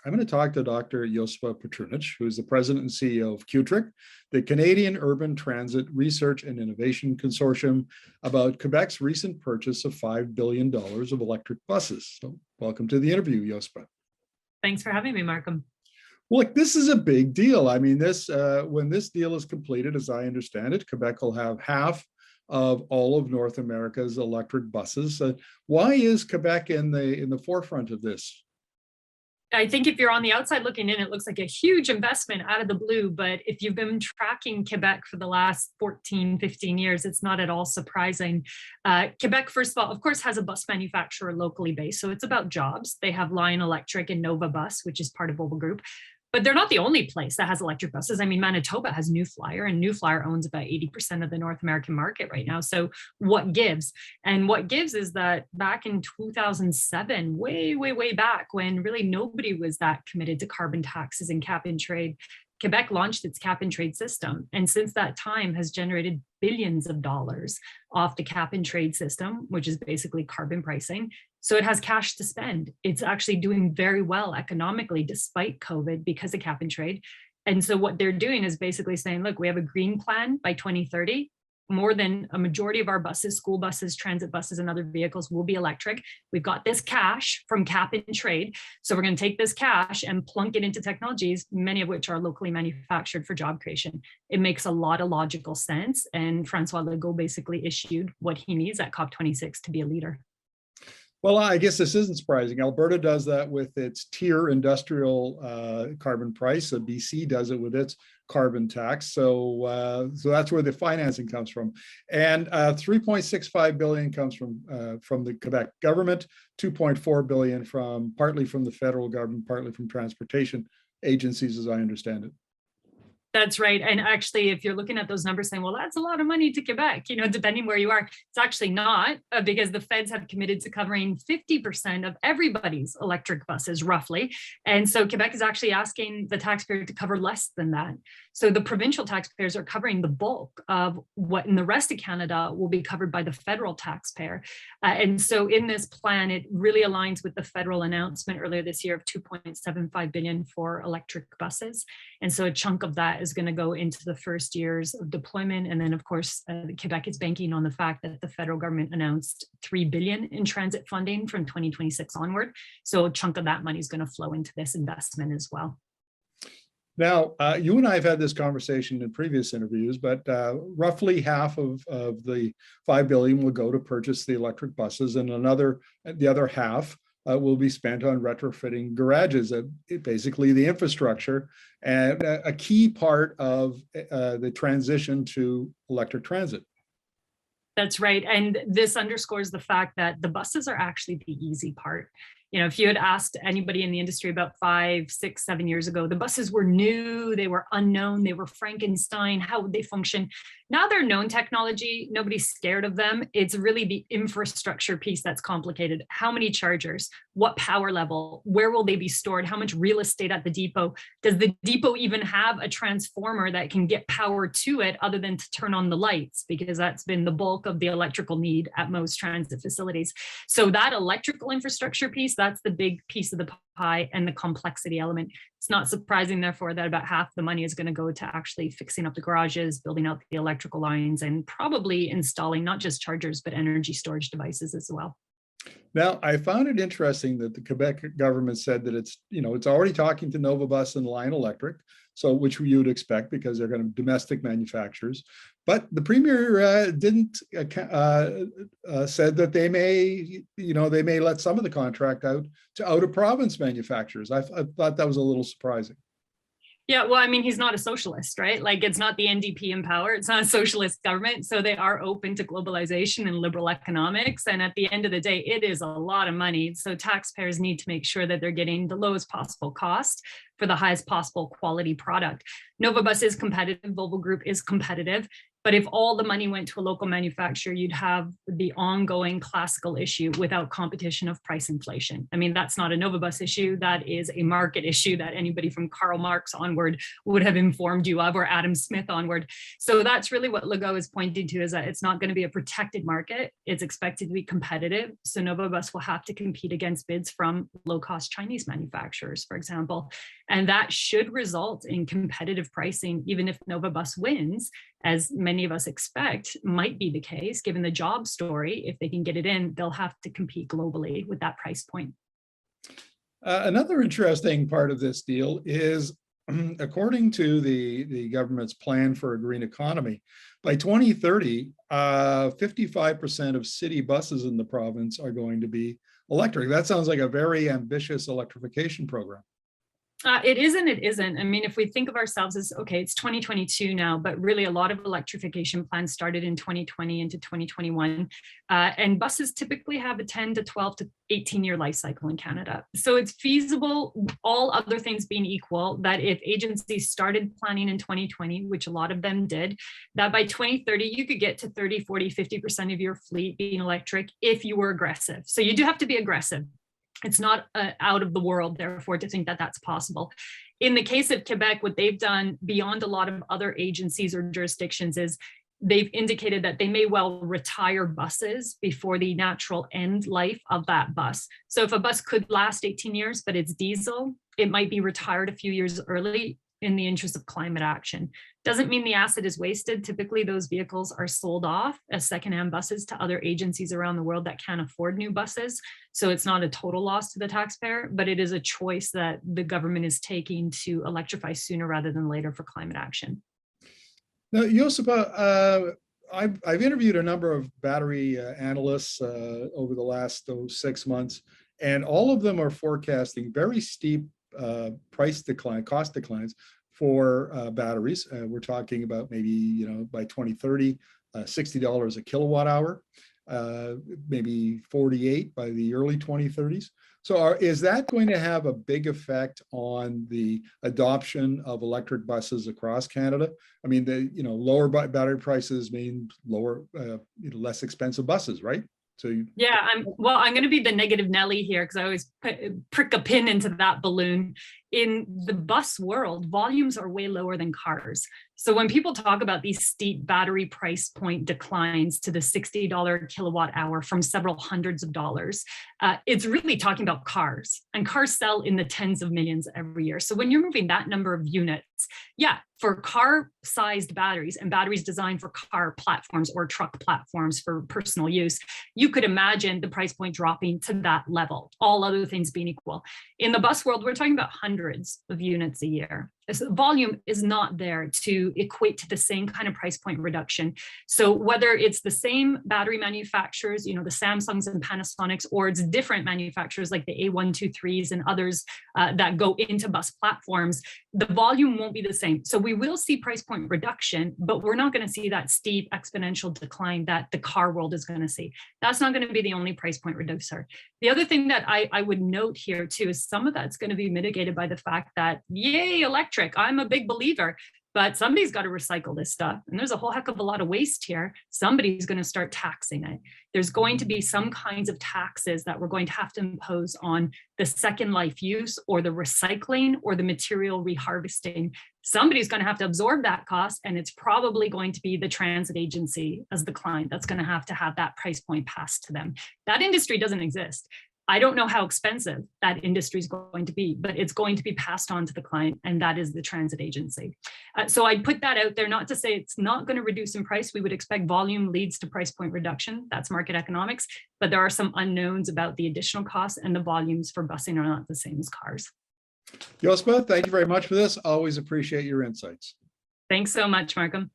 I'm going to talk to Dr. Josipa Petrunic, who is the president and CEO of CUTRIC, the Canadian Urban Transit Research and Innovation Consortium, about Quebec's recent purchase of $5 billion of electric buses. So welcome to the interview, Josipa. Thanks for having me, Markham. Look, this is a big deal. I mean, when this deal is completed, as I understand it, Quebec will have half of all of North America's electric buses. Why is Quebec in the forefront of this? I think if you're on the outside looking in, it looks like a huge investment out of the blue. But if you've been tracking Quebec for the last 14, 15 years, it's not at all surprising. Quebec, first of all, of course, has a bus manufacturer locally based. So it's about jobs. They have Lion Electric and Nova Bus, which is part of Volvo Group. But they're not the only place that has electric buses. I mean, Manitoba has New Flyer, and New Flyer owns about 80% of the North American market right now. So what gives? And what gives is that back in 2007, way back, when really nobody was that committed to carbon taxes and cap and trade, Quebec launched its cap and trade system. And since that time has generated billions of dollars off the cap and trade system, which is basically carbon pricing. So it has cash to spend. It's actually doing very well economically despite COVID because of cap and trade. And so what they're doing is basically saying, look, we have a green plan by 2030. More than a majority of our buses, school buses, transit buses, and other vehicles will be electric. We've got this cash from cap and trade. So we're going to take this cash and plunk it into technologies, many of which are locally manufactured for job creation. It makes a lot of logical sense. And Francois Legault basically issued what he needs at COP26 to be a leader. Well, I guess this isn't surprising. Alberta does that with its tier industrial carbon price. So BC does it with its carbon tax. So that's where the financing comes from. And $3.65 billion comes from the Quebec government, $2.4 billion partly from the federal government, partly from transportation agencies, as I understand it. That's right. And actually, if you're looking at those numbers saying, well, that's a lot of money to Quebec, depending where you are, it's actually not, because the feds have committed to covering 50% of everybody's electric buses, roughly. And so Quebec is actually asking the taxpayer to cover less than that. So the provincial taxpayers are covering the bulk of what in the rest of Canada will be covered by the federal taxpayer. And so in this plan, it really aligns with the federal announcement earlier this year of $2.75 billion for electric buses. And so a chunk of that is going to go into the first years of deployment. And then, of course, Quebec is banking on the fact that the federal government announced $3 billion in transit funding from 2026 onward. So a chunk of that money is going to flow into this investment as well. Now, you and I have had this conversation in previous interviews, but roughly half of the $5 billion will go to purchase the electric buses, and the other half will be spent on retrofitting garages, basically the infrastructure, and a key part of the transition to electric transit. That's right. And this underscores the fact that the buses are actually the easy part. If you had asked anybody in the industry about 5, 6, 7 years ago, the buses were new, they were unknown, they were Frankenstein, how would they function? Now they're known technology, nobody's scared of them. It's really the infrastructure piece that's complicated. How many chargers? What power level? Where will they be stored? How much real estate at the depot? Does the depot even have a transformer that can get power to it other than to turn on the lights? Because that's been the bulk of the electrical need at most transit facilities. So that electrical infrastructure piece, that's the big piece of the pie and the complexity element. It's not surprising, therefore, that about half the money is going to go to actually fixing up the garages, building out the electrical lines, and probably installing not just chargers, but energy storage devices as well. Now, I found it interesting that the Quebec government said that it's already talking to Nova Bus and Lion Electric, so which you would expect because they're going to domestic manufacturers. But the premier didn't said that they may let some of the contract out to out of province manufacturers. I thought that was a little surprising. Yeah, well, I mean, he's not a socialist, right? Like, it's not the NDP in power. It's not a socialist government. So they are open to globalization and liberal economics. And at the end of the day, it is a lot of money. So taxpayers need to make sure that they're getting the lowest possible cost for the highest possible quality product. Nova Bus is competitive. Volvo Group is competitive. But if all the money went to a local manufacturer, you'd have the ongoing classical issue without competition of price inflation. I mean, that's not a Novabus issue. That is a market issue that anybody from Karl Marx onward would have informed you of, or Adam Smith onward. So that's really what Legault is pointing to, is that it's not going to be a protected market. It's expected to be competitive. So Novabus will have to compete against bids from low-cost Chinese manufacturers, for example. And that should result in competitive pricing, even if Novabus wins, as many of us expect might be the case, given the job story. If they can get it in, they'll have to compete globally with that price point. Another interesting part of this deal is, according to the government's plan for a green economy, by 2030, 55% of city buses in the province are going to be electric. That sounds like a very ambitious electrification program. It is and it isn't. I mean, if we think of ourselves as, okay, it's 2022 now, but really a lot of electrification plans started in 2020 into 2021. And buses typically have a 10 to 12 to 18-year life cycle in Canada. So it's feasible, all other things being equal, that if agencies started planning in 2020, which a lot of them did, that by 2030, you could get to 30, 40, 50% of your fleet being electric if you were aggressive. So you do have to be aggressive. It's not out of the world, therefore, to think that that's possible. In the case of Quebec, what they've done beyond a lot of other agencies or jurisdictions is they've indicated that they may well retire buses before the natural end life of that bus. So if a bus could last 18 years, but it's diesel, it might be retired a few years early in the interest of climate action. Doesn't mean the asset is wasted. Typically, those vehicles are sold off as secondhand buses to other agencies around the world that can't afford new buses. So it's not a total loss to the taxpayer, but it is a choice that the government is taking to electrify sooner rather than later for climate action. Now, Josipa, I've interviewed a number of battery analysts over the last 6 months, and all of them are forecasting very steep cost declines for batteries. We're talking about maybe, by 2030, $60 a kilowatt hour, maybe 48 by the early 2030s. So is that going to have a big effect on the adoption of electric buses across Canada? I mean, lower battery prices mean lower, less expensive buses, right? So yeah, I'm going to be the negative Nelly here, because I always prick a pin into that balloon. In the bus world, volumes are way lower than cars. So when people talk about these steep battery price point declines to the $60 kilowatt hour from several hundreds of dollars, it's really talking about cars, and cars sell in the tens of millions every year. So when you're moving that number of units, yeah, for car-sized batteries and batteries designed for car platforms or truck platforms for personal use, you could imagine the price point dropping to that level, all other things being equal. In the bus world, we're talking about hundreds of units a year. So volume is not there to equate to the same kind of price point reduction. So whether it's the same battery manufacturers, the Samsungs and Panasonics, or it's different manufacturers like the A123s and others that go into bus platforms, the volume won't be the same. So we will see price point reduction, but we're not going to see that steep exponential decline that the car world is going to see. That's not going to be the only price point reducer. The other thing that I would note here too is some of that's going to be mitigated by the fact that, yay, electric, I'm a big believer, but somebody's got to recycle this stuff. And there's a whole heck of a lot of waste here. Somebody's going to start taxing it. There's going to be some kinds of taxes that we're going to have to impose on the second life use or the recycling or the material reharvesting. Somebody's going to have to absorb that cost, and it's probably going to be the transit agency as the client that's going to have that price point passed to them. That industry doesn't exist. I don't know how expensive that industry is going to be, but it's going to be passed on to the client, and that is the transit agency. So I'd put that out there, not to say it's not going to reduce in price. We would expect volume leads to price point reduction. That's market economics, but there are some unknowns about the additional costs, and the volumes for busing are not the same as cars. Josipa, thank you very much for this. Always appreciate your insights. Thanks so much, Markham.